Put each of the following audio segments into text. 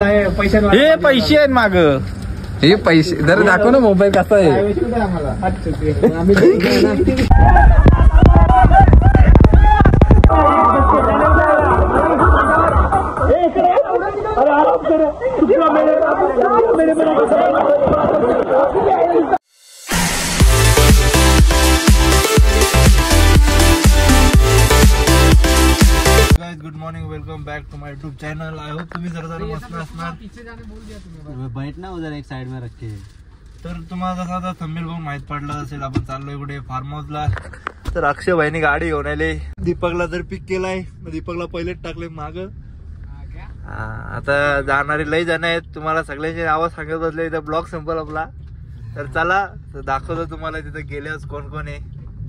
हे पैसे आहेत माग, हे पैसे जरा दाखव ना, मोबाईल कसा आहे. Good morning, welcome back to my YouTube channel. I hope तुम्ही जरा मस्त असणार. बैठ ना उधर एक साइड में रखे. तर तुम्हाला जसं आता थंबनेल बघून माहित पडलं असेल, आपण चाललोय कुठे फार्म हाऊसला. तर अक्षय भाईने गाडी घेऊन आले. दीपकला जर पिक केलाय, दीपकला पहिलेच टाकले माग. आता जाणारे लय जण आहेत, तुम्हाला सगळ्यांचे आवाज सांगत बसले. इथं ब्लॉग संपल आपला. तर चला दाखवतो तुम्हाला तिथं गेल्यास कोण कोण आहे.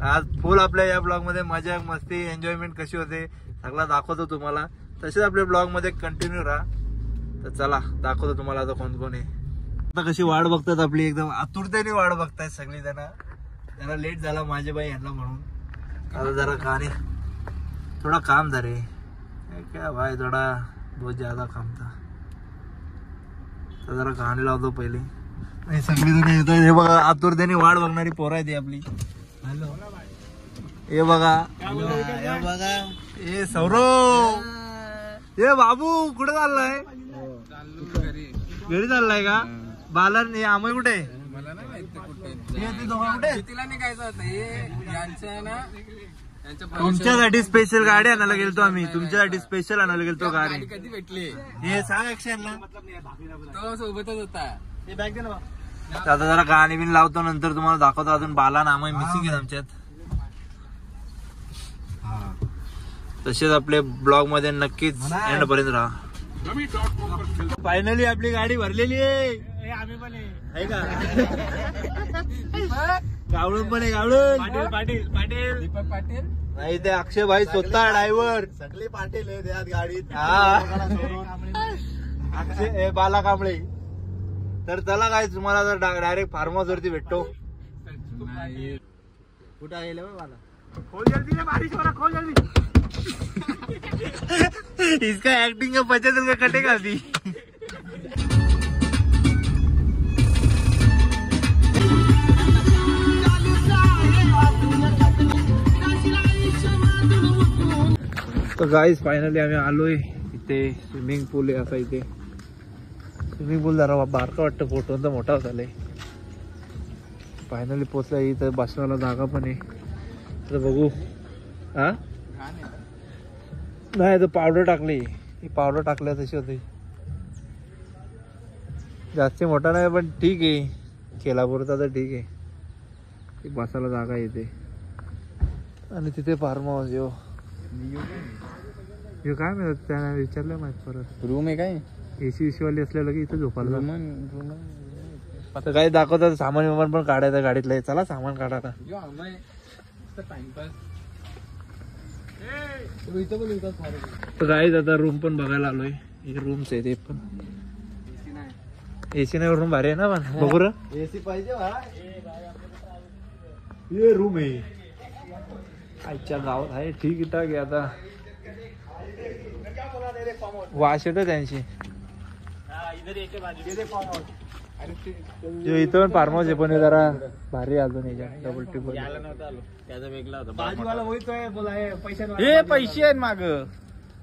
आज फुल आपल्या या ब्लॉग मध्ये मजा मस्ती एन्जॉयमेंट कशी होते सगळं दाखवतो तुम्हाला. तसेच आपल्या ब्लॉग मध्ये कंटिन्यू राहा. तर चला दाखवतो तुम्हाला आता कोण कोण आहे. आता कशी वाट बघतात आपली, एकदम आतुरतेने वाट बघतायत सगळी जण. जरा लेट झाला माझे बाई यांना म्हणून. आता जरा गाणे थोडा काम झाले क्या भाई, थोडा बहुत ज्यादा काम था. तर जरा गाणे लावतो पहिले. सगळी जण येतात. हे बघा आतुरतेने वाट बघणारी पोरं आहे ती आपली. हॅलो, हे बघा, हे बघा, ए सौरव, ए बाबू कुठे चाललाय? घरी चाललाय का? बालन हे आमय कुठे? मला नाही माहिती कुठे. तिला निघायचं होतं. तुमच्यासाठी स्पेशल गाडी आणायला गेलतो आम्ही. तुमच्यासाठी स्पेशल आणायला गेलतो गाडी. कधी भेटली हे सांग ऍक्शनला. तो सोबतच होता. हे बॅग दे ना. आता जरा गाणी बिन लावतो, नंतर तुम्हाला दाखवतो. अजून बाला नाम मिसिंग आहेत आमच्यात. तसेच आपले ब्लॉग मध्ये नक्कीच एंड पर्यंत राहा. फायनली आपली गाडी भरलेली आहे. आम्ही पण आहे का? गावडून पण आहे. गावडून पाटील पाटील दीपक पाटील नाही, ते अक्षय भाई स्वतः ड्रायव्हर. सगळे पाटील आहे त्यात गाडीत. अक्षय बाला कांबळे. तर चला काय, तुम्हाला जर डायरेक्ट फार्म हाऊस वरती भेटतो. कुठं आहे बाला? खोल जल्दी रे, बारिश हो रहा, खोल जल्दी. इसका एक्टिंग का 50 रुपये कटेगा अभी. तो गाइस फायनली आम्ही आलोय. इथे स्विमिंग पूल आहे. असा इथे स्विमिंग पूल जरा बारका वाटतं, फोटो तर मोठा झालाय. फायनली पोचला. इथं बसवायला जागा पण आहे. तर बघू. हा नाही, तर पावडर टाकली. ही पावडर टाकल्या तशी होती. जास्त मोठा नाही पण ठीक आहे, केलापुरता तर ठीक आहे. बसायला जागा येते. आणि तिथे फार्म हाऊस येऊ काय मिळत त्याला विचारलं माहित. परत रूम आहे काय? एसी विसी वाली असलेलं की इथे झोपायला. आता काही दाखवतात. सामान विमान पण काढायचं गाडीतलं. चला सामान काढायला. तर गाईज आता रूम पण बघायला आलोय. इथे रूम्स आहे. ते पण एसी नाही, रूम भारी आहे ना. पण बघू र, एसी पाहिजे. ये रूम आहे. आजच्या गावात आहे ठीक ठाक आहे. आता वाश येतो त्यांची. इथं पण फार्म हाऊस आहे, पण जरा भारी अजून याच्या डबल ट्रिपल. हे पैसे आहेत माग,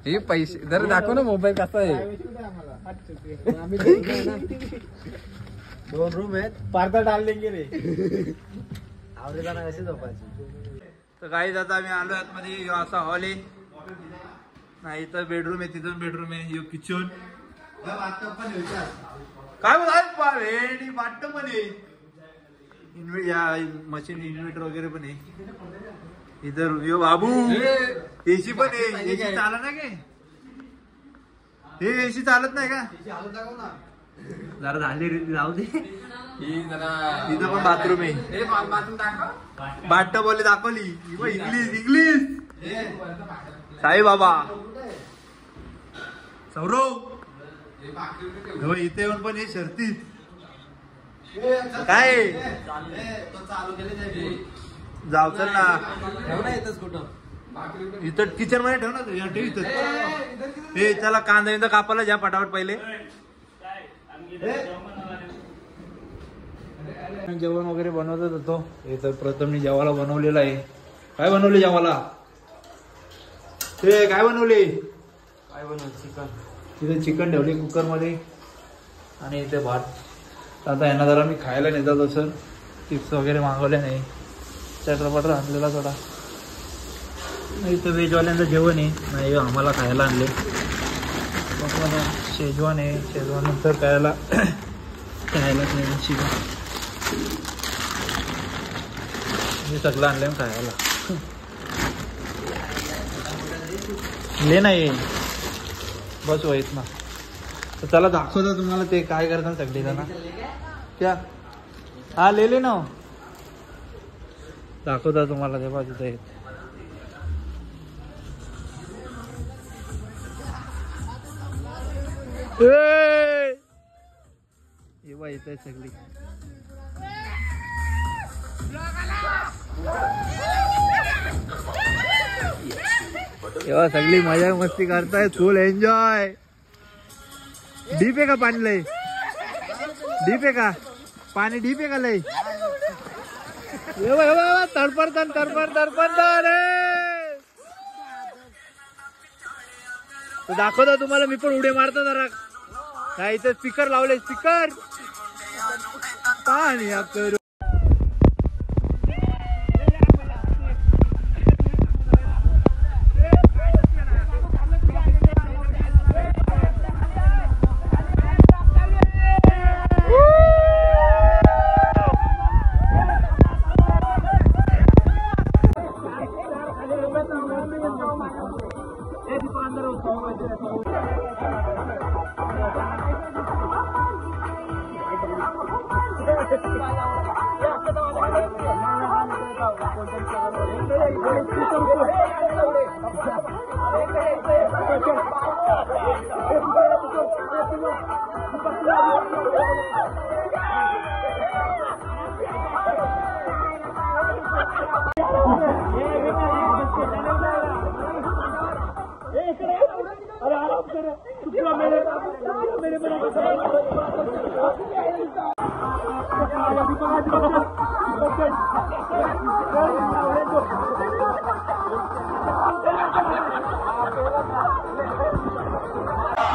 हे पैसे जरा दाखव ना, मोबाईल कसा आहे. 2 रूम आहेत. पार्सल डाल देंगे रे. आवडे जाणार असे झोपायचे. तर काही जाता आम्ही आलो आतमध्ये. असा हॉल आहे. नाही इथं बेडरूम आहे, तिथून बेडरूम आहे. यो किचन काय बोलाय वाटत पण आहे. मशीन इन्व्हर्टर वगैरे पण आहे. इधर यो बाबू एसी पण आहे. एसी चालत नाही काय? हे एसी चालत नाही का? जरा झाली जाऊ दे. इथं पण बाथरूम आहे. बाथटब बोलले दाखवली. English English Sai Baba Saurav. इथे येऊन पण हे शर्तीत काय जाऊ. चल ना, इथं किचन मध्ये ठेव ना. ठेव इथं. हे चला कांदा कापायला ज्या पटापट पहिले. जेवण वगैरे बनवतच होतो. हे तर प्रथमने जेवायला बनवलेलं आहे. काय बनवले जेवायला? ते काय बनवले? चिकन. तिथे चिकन ठेवले कुकर मध्ये आणि इथे भात. आता यांना जरा मी खायला नेतात असं चिप्स वगैरे मागवले नाही. चटरपटर आणलेला थोडा. इथं व्हेजवाल्यांचं जेवण आहे. नाही आम्हाला खायला आणले. मग मला शेजवान आहे. शेजवान नंतर खायला चिकन मी सगळं आणलं खायला. ले नाही बस होईत ना. तर चला दाखवतो तुम्हाला ते काय करतात सगळे जण. क्या हा ले ना दाखवता तुम्हाला ते बाजूचं येत. येवा येत आहे सगळी. तेव्हा सगळी मजा मस्ती करताय. फुल एन्जॉय. डीप आहे का पाणी लय? डीप आहे का पाणी? डीप आहे का लय? तडपडतात रे. दाखवतो तुम्हाला मी पण उडे मारतो जरा. काय इथे स्पीकर लावले. स्पीकर पाणी करू.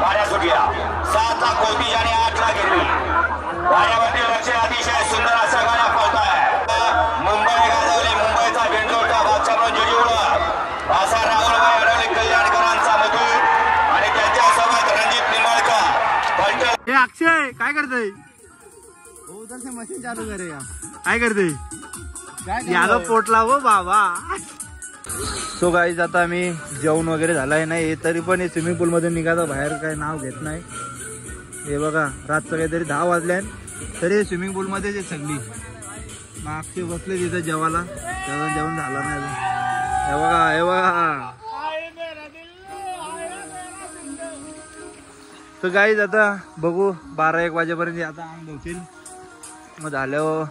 गाड्या सुटल्या. 7 ला कोटीज आणि 8 ला गिरवी. गाड्यावरती लक्ष अतिशय सुंदर अशा गाड्या पळताय. मुंबई गाजवली. मुंबईचा बिंदोडचा बादशाह म्हणून जुडी उडत असा राहुलभाई अडवले कल्याणकरांचा मधू आणि त्यांच्यासोबत रणजित निंबाळकर. हे अक्षय काय करतोय? उधर से मशीन चालू करेगा. काय करते? याला पोटला हो बाबा. तो गाईज आता मी जेवण वगैरे झालाय नाही. तरी पण हे स्विमिंग पूल मधून निघायचं बाहेर काय नाव घेत नाही. हे बघा रातचं काहीतरी 10 वाजल्या तरी स्विमिंग पूल मध्ये जे सगळी मागचे बसले तिथे जेवायला. जेवण झालं नाही अजून. हे बघा तर गाईज आता बघू 12-1 वाजेपर्यंत आता अंग धुतील. मग झाल्यावर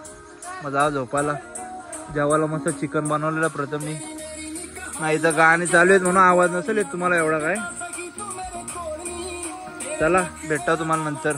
मग जावं झोपायला. जेवायला मस्त चिकन बनवलेलं प्रथमनी. नाही तर गाणी चालू आहेत म्हणून आवाज नसेल येत तुम्हाला एवढा काय. चला भेटता तुम्हाला नंतर.